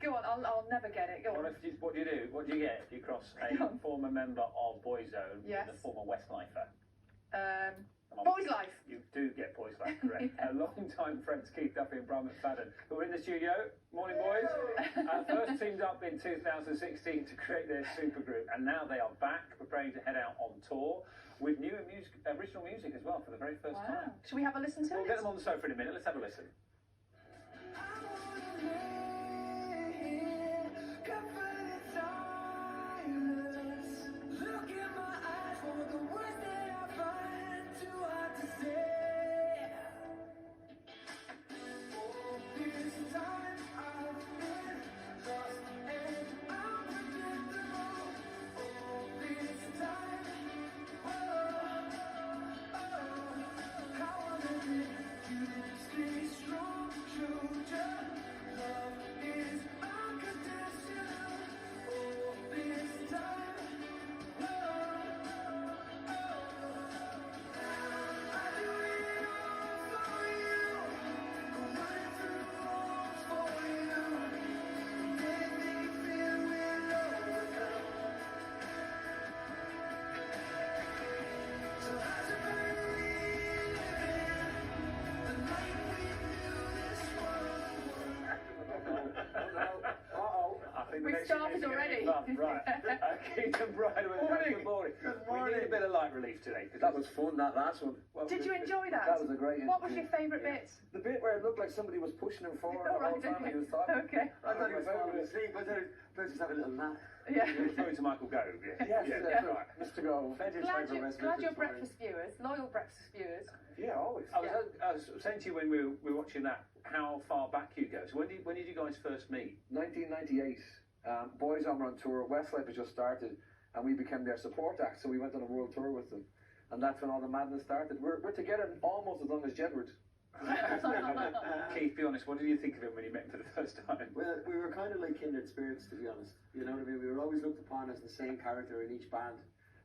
Go on, I'll never get it. Go on. What do you do? What do you get if you cross a former member of Boyzone Yes. with a former Westlifer? Boys Life. You do get Boys Life, correct. Yeah. Long-time friends Keith Duffy and Brian McFadden, who are in the studio. Morning, boys. First teamed up in 2016 to create their supergroup, and now they are back, preparing to head out on tour with new original music as well for the very first time. Should we have a listen to it? We'll get them on the sofa in a minute. Let's have a listen. We started already. Right. Keith and Brian, good morning. We need a bit of light relief today. That was fun, that last one. Well, did you enjoy that? That was a great What was your favourite bit? The bit where it looked like somebody was pushing him forward the whole time he was talking. Okay. I thought he was falling asleep. I thought he was just having a little nap. Yeah. Through to Michael Gove, yeah. Yes, right. Mr. Gove. Glad you're breakfast viewers, loyal breakfast viewers. Yeah, always. I was saying to you when we were watching that, how far back you go. So when did you guys first meet? 1998. Boys on tour. Westlife had just started, and we became their support act. So we went on a world tour with them, and that's when all the madness started. We're together almost as long as Jedward. Keith, be honest. What did you think of him when you met him for the first time? Well, we were kind of like kindred spirits, to be honest. You know what I mean? We were always looked upon as the same character in each band.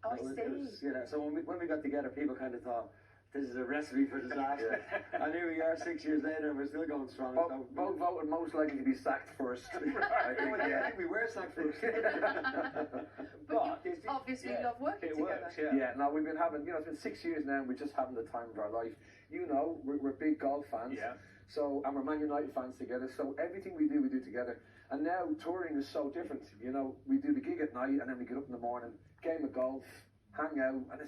Oh, I see. You know, so when we got together, people kind of thought, this is a recipe for disaster. And here we are 6 years later and we're still going strong. Both voted most likely to be sacked first. I think we were sacked first. But you obviously love working together. Yeah, no, we've been having, it's been 6 years now and we're just having the time of our life. You know, we're big golf fans. Yeah. So, and we're Man United fans together. So everything we do together. And now touring is so different. You know, we do the gig at night and then we get up in the morning, game of golf, hang out, and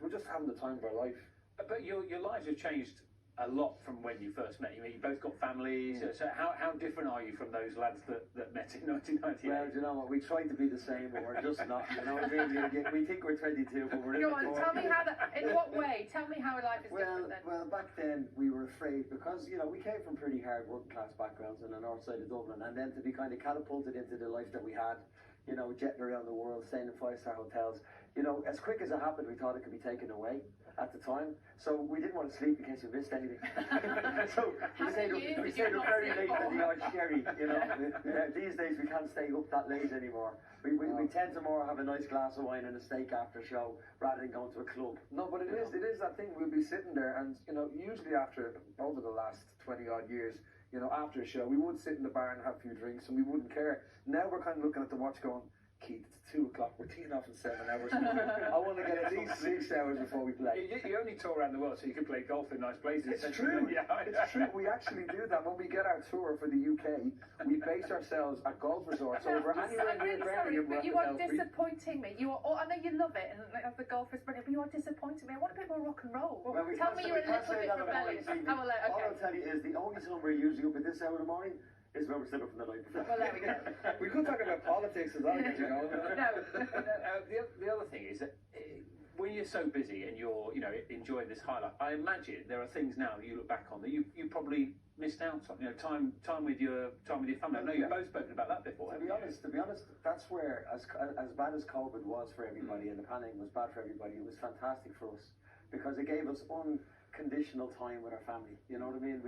we're just having the time of our life. But your lives have changed a lot from when you first met. You both got families. So how different are you from those lads that met in 1998? Well, you know what? We try to be the same, but we're just not. You know what I mean? We think we're 22, but we're. Go on, tell me how that. In what way? Tell me how life is different then. Well, back then we were afraid because we came from pretty hard working class backgrounds in the north side of Dublin, and then to be kind of catapulted into the life that we had. Jetting around the world, staying in 5-star hotels. As quick as it happened, we thought it could be taken away at the time. So we didn't want to sleep in case we missed anything. So we stayed up very late at the odd sherry. These days we can't stay up that late anymore. We tend to more have a nice glass of wine and a steak after show rather than going to a club. No, but it is that thing. We'll be sitting there, and usually over the last 20 odd years. After a show, we would sit in the bar and have a few drinks, and we wouldn't care. Now we're kind of looking at the watch going, Keith, it's 2 o'clock, we're teeing off in 7 hours. I want to get at least 6 hours before we play. You only tour around the world so you can play golf in nice places. It's true. It's true. We actually do that. When we get our tour for the UK, we base ourselves at golf resorts over anywhere near Birmingham. But you are disappointing me. I know you love it, and the golf is brilliant, but you are disappointing me. I want a bit more rock and roll. Well, tell me you're a little bit rebellious. All I'll tell you is the only time we're usually up at this hour of the morning is when we're still up from the night before. Well, there we go. We could talk about politics as well, No. The other thing is that when you're so busy and you're enjoying this high life, I imagine there are things now that you look back on that you probably missed out on. Time with your family. I know you've both spoken about that before. To be honest, that's where as bad as COVID was for everybody and the pandemic was bad for everybody, it was fantastic for us because it gave us unconditional time with our family. You know what I mean?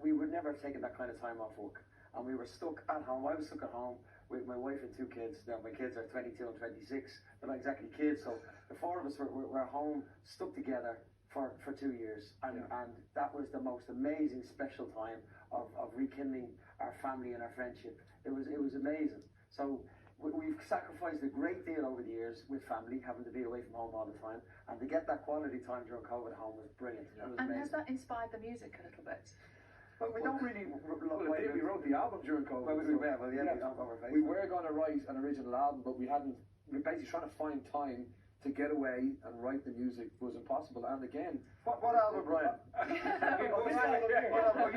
We would never have taken that kind of time off work, and we were stuck at home. I was stuck at home with my wife and 2 kids. Now my kids are 22 and 26. They're not exactly kids, so the 4 of us were home, stuck together for 2 years, and that was the most amazing, special time of rekindling our family and our friendship. It was amazing. So we've sacrificed a great deal over the years with family, having to be away from home all the time, and to get that quality time during COVID at home was brilliant. It was And amazing. has that inspired the music a little bit? But we don't really. We wrote the album during COVID. We were going to write an original album, but we hadn't. We were basically trying to find time to get away and write the music was impossible. And again, what album, Brian?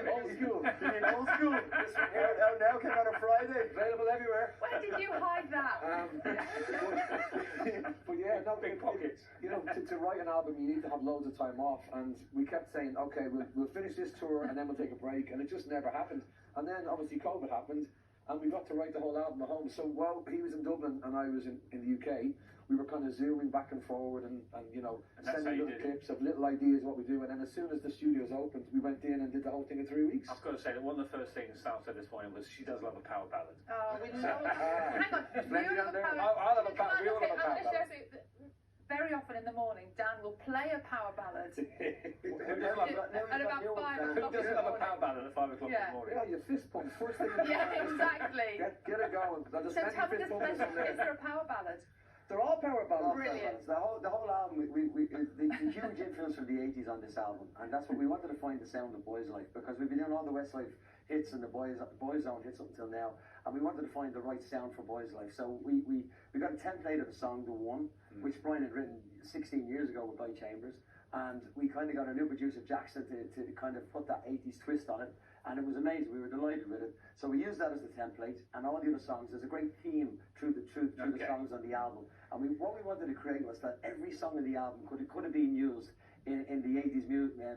Old school. You mean old school? Now came out on Friday. Available everywhere. Where did you hide that? But yeah, no, Big pockets. You know, to write an album, you need to have loads of time off, and we kept saying, okay, we'll finish this tour and then we'll take a break, and it just never happened. And then obviously COVID happened, and we got to write the whole album at home. So while he was in Dublin and I was in the UK, we were kind of zooming back and forward and you know, sending little clips of little ideas what we do, and then as soon as the studios opened, we went in and did the whole thing in 3 weeks. I've got to say that one of the first things Sal said this morning was she does love a power ballad. Oh, we love it. Hang on. Plenty down there. I'll have a power. We all have a power ballad. Very often in the morning, Dan will play a power ballad. At about 5 Who o'clock in doesn't the love a morning. power ballad at 5 o'clock in the morning? Yeah, your fist pump first thing. Yeah, exactly. Get it going. There's So plenty tell me, fist pumps on is there a power ballad? They're all power ballads. Brilliant. The whole album, the huge influence from the 80s on this album, and that's what we wanted to find the sound of Boys Life, because we've been doing all the Westlife hits and the Boys Zone hits up until now, and we wanted to find the right sound for Boys Life. So we got a template of the song The One, which Brian had written 16 years ago with Guy Chambers, and we kind of got our new producer Jackson to kind of put that 80s twist on it, and it was amazing. We were delighted with it. So we used that as the template, and all the other songs, there's a great theme through the songs on the album. And what we wanted to create was that every song in the album could have been used in the 80s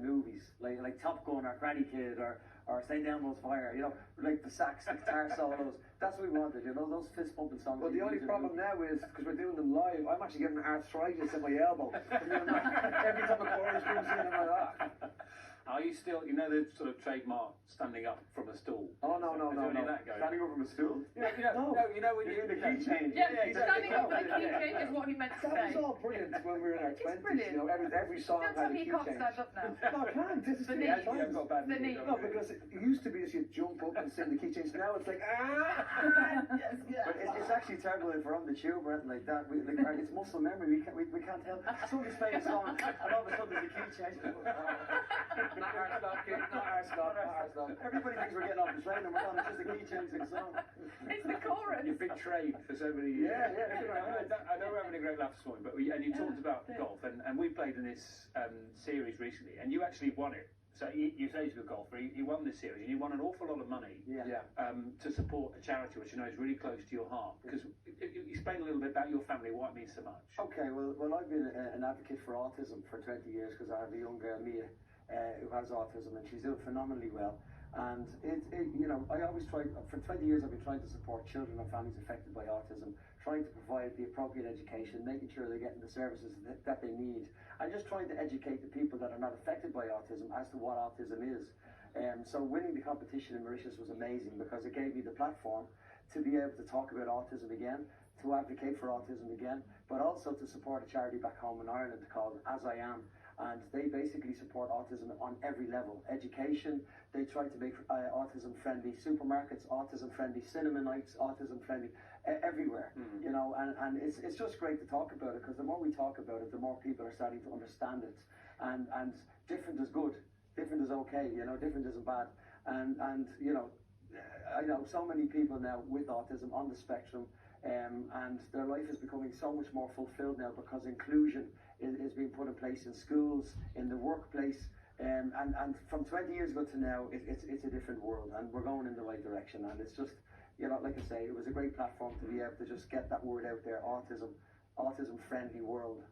movies, like Top Gun or Karate Kid or St. Elmo's Fire, you know, like the sax, the guitar solos. That's what we wanted, you know, those fist pumping songs. Well, the only problem now is, because we're doing them live, I'm actually getting arthritis in my elbow. Every time a chorus comes in, I'm like, ah. Are you still, you know, the sort of trademark standing up from a stool? Oh, no. That going? Standing up from a stool? Yeah, you know when you do the key change. Yeah, exactly. standing up for the key change is what he meant to That say. was all brilliant when we were in our 20s. brilliant. You know, every song Don't had tell a me key you can't change. stand up now. No, I can't. This is The the knee. times. I've got bad The knee. No, because it used to be that you'd jump up and sing the key change. Now it's like, yes. But it's actually terrible if we're on the tube or anything like that. It's muscle memory. We can't tell. Somebody's playing a song, and all of a sudden there's a key change. Not our stop. Everybody thinks we're getting off the train, and we're on. It's just a key change in the song. It's the chorus. You've been trained for so many years. I know we're having a great laugh this morning, but and you talked about golf, and we played in this series recently, and you actually won it. So you say he's a good golfer. He won this series, and you won an awful lot of money to support a charity which you know is really close to your heart. Because explain a little bit about your family, why it means so much. Okay, well I've been an advocate for autism for 20 years because I have a young girl, Mia, who has autism, and she's doing phenomenally well. And you know, I always try, for 20 years I've been trying to support children and families affected by autism, trying to provide the appropriate education, making sure they're getting the services that they need, and just trying to educate the people that are not affected by autism as to what autism is. So winning the competition in Mauritius was amazing because it gave me the platform to be able to talk about autism again, to advocate for autism again, but also to support a charity back home in Ireland called As I Am. And they basically support autism on every level. Education, they try to make autism-friendly supermarkets, autism-friendly cinema nights, autism-friendly everywhere. You know, and it's just great to talk about it because the more we talk about it, the more people are starting to understand it. And different is good, different is okay. You know, different isn't bad. And you know, I know so many people now with autism on the spectrum, and their life is becoming so much more fulfilled now because inclusion is being put in place in schools, in the workplace, and from 20 years ago to now, it's a different world, and we're going in the right direction. And it's just, you know, like I say, it was a great platform to be able to just get that word out there, autism-friendly world.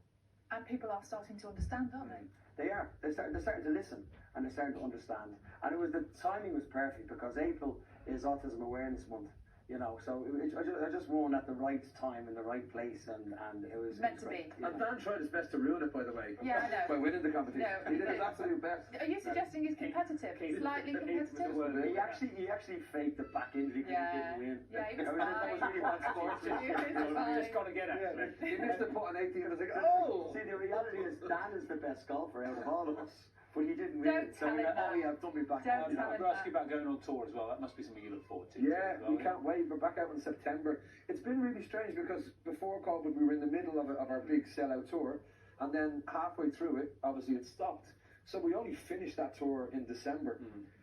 And people are starting to understand, aren't they? They are. They're starting to listen, and they're starting to understand. And the timing was perfect because April is Autism Awareness Month. You know, so I just won at the right time in the right place, and it was meant to be. And Dan tried his best to ruin it, by the way. Yeah, I know. By winning the competition. No, He did his absolute best. Are you suggesting he's competitive? Slightly competitive? He actually faked the back injury because he didn't win. Yeah, he was That was really bad sports. We just got to get it. He missed the putt on 18 and I was like, oh! See, the reality is Dan is the best golfer out of all of us. but he didn't Don't win it. So tell we're him like, oh that. yeah, I've done me back. Don't I'm tell going him to ask that. you about going on tour as well. That must be something you look forward to. Yeah, too, we right? can't wait. We're back out in September. It's been really strange because before COVID we were in the middle of our big sellout tour, and then halfway through it, obviously it stopped. So we only finished that tour in December.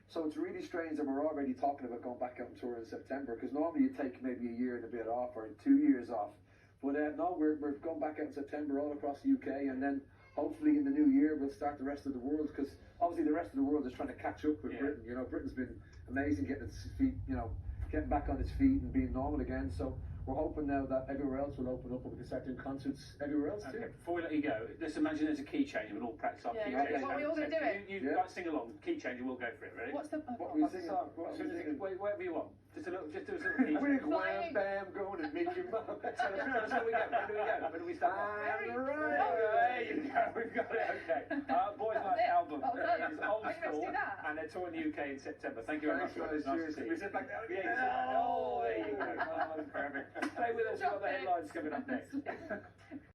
So it's really strange that we're already talking about going back out on tour in September, because normally you take maybe a year and a bit off or 2 years off. But no, we're going back out in September all across the UK, and then hopefully in the new year we'll start the rest of the world, because obviously the rest of the world is trying to catch up with Britain. You know, Britain's been amazing getting its feet, getting back on its feet and being normal again. So we're hoping now that everywhere else will open up and we can start doing concerts everywhere else too. Okay, before we let you go, let's imagine there's a key change and we'll all practice our key Yeah, change. what are we all going to do it? You like sing along, key change, and we'll go for it, ready? What's the... What were we singing? Whatever you want. Just do a little key change. We're wham bam going and making mum. So where do we go? Where do we go? Where do we start? I'm There right. you go, we've got it, okay. Boys Life it. album Well done. is old Are you going to school do that? and they're touring the UK in September. Thank you very much. Thanks, It's nice to cheers. see We you. sit back down Yeah, again. you said, oh, there you go. Oh, perfect. Stay with us, we've got the headlines coming up next. Honestly.